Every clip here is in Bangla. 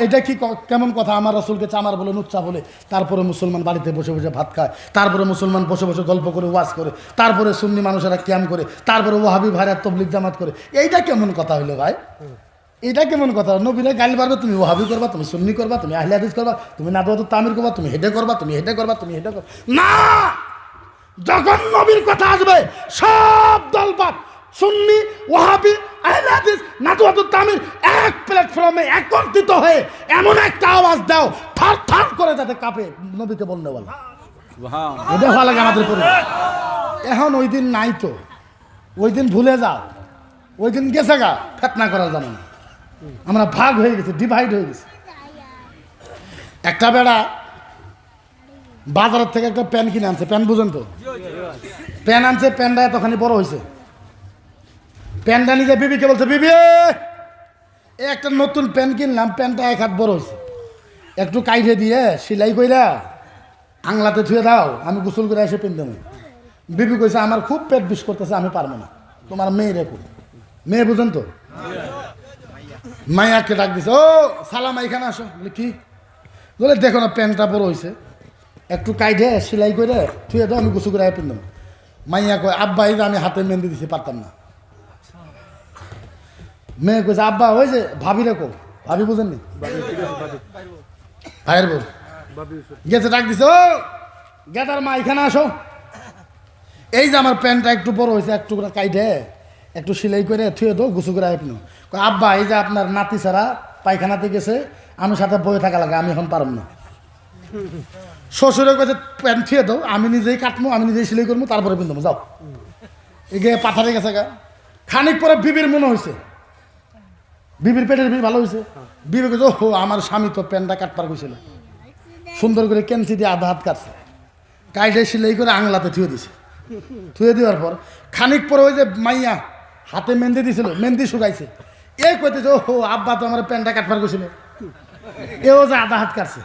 এটা কি কেমন কথা? আমার রাসূলকে চামার বলে, নুচ্চা বলে, তারপরে মুসলমান বাড়িতে বসে বসে ভাত খায়, তারপরে মুসলমান বসে বসে গল্প করে ওয়াজ করে, তারপরে সুন্নি মানুষেরা ক্যাম করে, তারপরে ওয়াহাবি ভাইরা তবলিগ জামাত করে। এইটা কেমন কথা হইলো ভাই? এটা কেমন কথা? নবীরা গালি পারবে, তুমি ওয়াহাবি করবা, তুমি সুন্নি করবা, তুমি আহলে হাদিস করবা, তুমি নাদওয়াতুত তামির করবা, তুমি হেডে করবা, তুমি হেডে করবা, তুমি হেডে করবা। না, যখন নবীর কথা আসবে সব দলপাত সুন্নি, ওয়াহাবি, আহলে হাদিস, নাদওয়াতুত তামির এক প্ল্যাটফর্মে একত্রিত হয়ে এমন একটা আওয়াজ দাও থার থার করে যাতে কাঁপে নবীকে বললে বলা। এটা ভালো লাগে আমাদের পরিবার। এখন ওই দিন নাই তো, ওই দিন ভুলে যাও, ওই দিন গেছে গা, ফেতনা করার জানো না। আমরা ভাগ হয়ে গেছি, ডিভাইড হয়ে গেছি। একটা বেড়া বাজারের থেকে একটা প্যান কিনে আনছে, প্যান বুঝেন তো? প্যান আনছে, প্যানটা এতখানি বড় হয়েছে। প্যানটা নিজে বিবিকে বলছে, বিবি একটা নতুন প্যান কিনলাম, প্যানটা 1 হাত বড় হয়েছে, একটু কাইটে দিয়ে সেলাই কইরা আংলাতে ছুঁয়ে দাও, আমি গোসল করে এসে পেন দেবো। বিবি কইছে, আমার খুব পেট বিষ করতেছে, আমি পারবো না, তোমার মেয়ে রেখো। মেয়ে বুঝেন তো? মাইয়াকে ডাক দিছে, ও সালামা এখানে আসো। বলে কি? বলে দেখো না প্যান্টটা বড় হয়েছে, একটু কাইটে সেলাই করে ছুঁয়ে দাও, আমি গোসল করে পেন দেবো। মাইয়া কয়, আব্বা এই যে আমি হাতে মেহেন্দি দিছি, পারতাম না। মেয়ে কইছে, আব্বা ওই যে ভাবি রেখো। ভাবি বুঝেননি? ভাইয়ের বউ গেছে, ডাক দিছে, ও গেটার মা এখানে আসো। এই যে আমার প্যান্টটা একটু বড় হয়েছে, একটু কাইটে একটু সেলাই করে থুয়ে দাও, গুছু করে আপনি। আব্বা এই যে আপনার নাতি ছাড়া পায়খানাতে গেছে, আমি সাথে বয়ে থাকা লাগে, আমি এখন পারব না। শ্বশুরে কাছে প্যান্ট থুয়ে দাও, আমি নিজেই কাটবো, আমি নিজেই সেলাই করবো, তারপরে পিনবো, যাও। এগে পাথারে গেছে গা। খানিক পরে বিবির মনে হয়েছে, বিবির পেটের বিবি ভালো হয়েছে। বিবি কে, ও আমার স্বামী তো প্যান্টটা কাটপার গেছিল, সুন্দর করে কেঞ্চি দিয়ে আধা হাত কাটছে, কাইটে সেলাই করে আংলাতে থুয়ে দিছে। থুয়ে দেওয়ার পর খানিক পরে ওই যে মাইয়া হাতে মেহেন্দি দিছিল, মেহেন্দি শুকাইছে, এ কইতেছে, ও আব্বা তো আমার প্যান্টটা কাটপার গেছিল, এও যে আধা হাত কাটছে,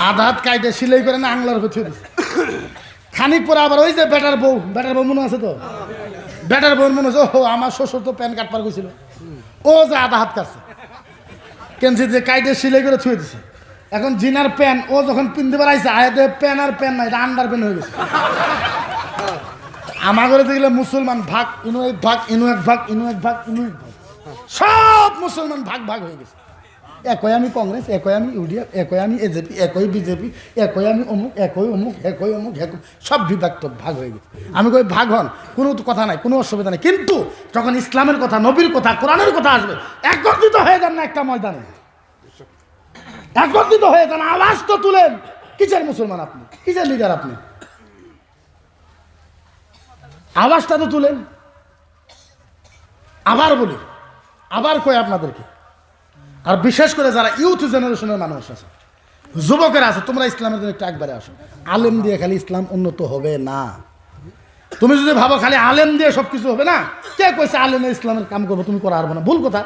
আধা হাত কাইটে সেলাই করে না আংলার উপর থুয়ে দিছে। খানিক পরে আবার ওই যে বেটার বউ মনে আছে তো, বেটার বউর মনে হচ্ছে, ও আমার শ্বশুর তো প্যান্ট কাটপার গেছিল, ও যে আধা হাত কাটছে, কেনছি যে কাইটে সেলাই করে থুয়ে দিছে। এখন জিনার প্যান ও যখন পিনতে পারাইছে, আয়াতে প্যান আর প্যান না, এটা আন্ডার প্যান হয়ে গেছে। আমার ঘরে দেখলে মুসলমান ভাগ, ইনু এক ভাগ, ইনু এক ভাগ, ইনু এক ভাগ, ইনু এক ভাগ, সব মুসলমান ভাগ ভাগ হয়ে গেছে। একই আমি কংগ্রেস, একই আমি ইউডিএফ, একই আমি এজেপি, একই বিজেপি, একই আমি অমুক, একই অমুক, একই অমুক, সব বিভক্ত ভাগ হয়ে গেছে। আমি কই ভাগ হন, কোনো কথা নাই, কোনো অসুবিধা নেই, কিন্তু যখন ইসলামের কথা, নবীর কথা, কোরআনের কথা আসবে, একত্রিত হয়ে যান না একটা ময়দানে, একত্রিত হয়ে যান, আওয়াজ তো তুলেন। কিসের মুসলমান আপনি? কিসের লিডার আপনি? আওয়াজটা তো তুলেন। আবার বলি, আবার কই আপনাদেরকে, আর বিশেষ করে যারা ইউথ জেনারেশনের মানুষ আছে, যুবকেরা আছে, তোমরা ইসলামের জন্য একটু একবারে আসো। আলেম দিয়ে খালি ইসলাম উন্নত হবে না। তুমি যদি ভাবো খালি আলেম দিয়ে সবকিছু হবে না, কে কইছে আলেমে ইসলামের কাম করবো? তুমি করা পারবো না, ভুল কথা।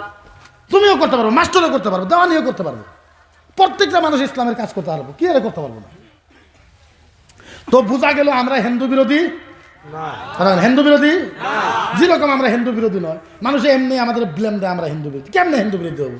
তুমিও করতে পারবো, মাস্টারও করতে পারবো, দেওয়ানিও করতে পারবো, প্রত্যেকটা মানুষ ইসলামের কাজ করতে পারবো, কি আরে করতে পারবো না? তো বোঝা গেল আমরা হিন্দু বিরোধী, হিন্দু বিরোধী যেরকম আমরা হিন্দু বিরোধী নয়। মানুষ এমনি আমাদের ব্লেম দেয় আমরা হিন্দু বিরোধী। কেমনে হিন্দু বিরোধী হবো?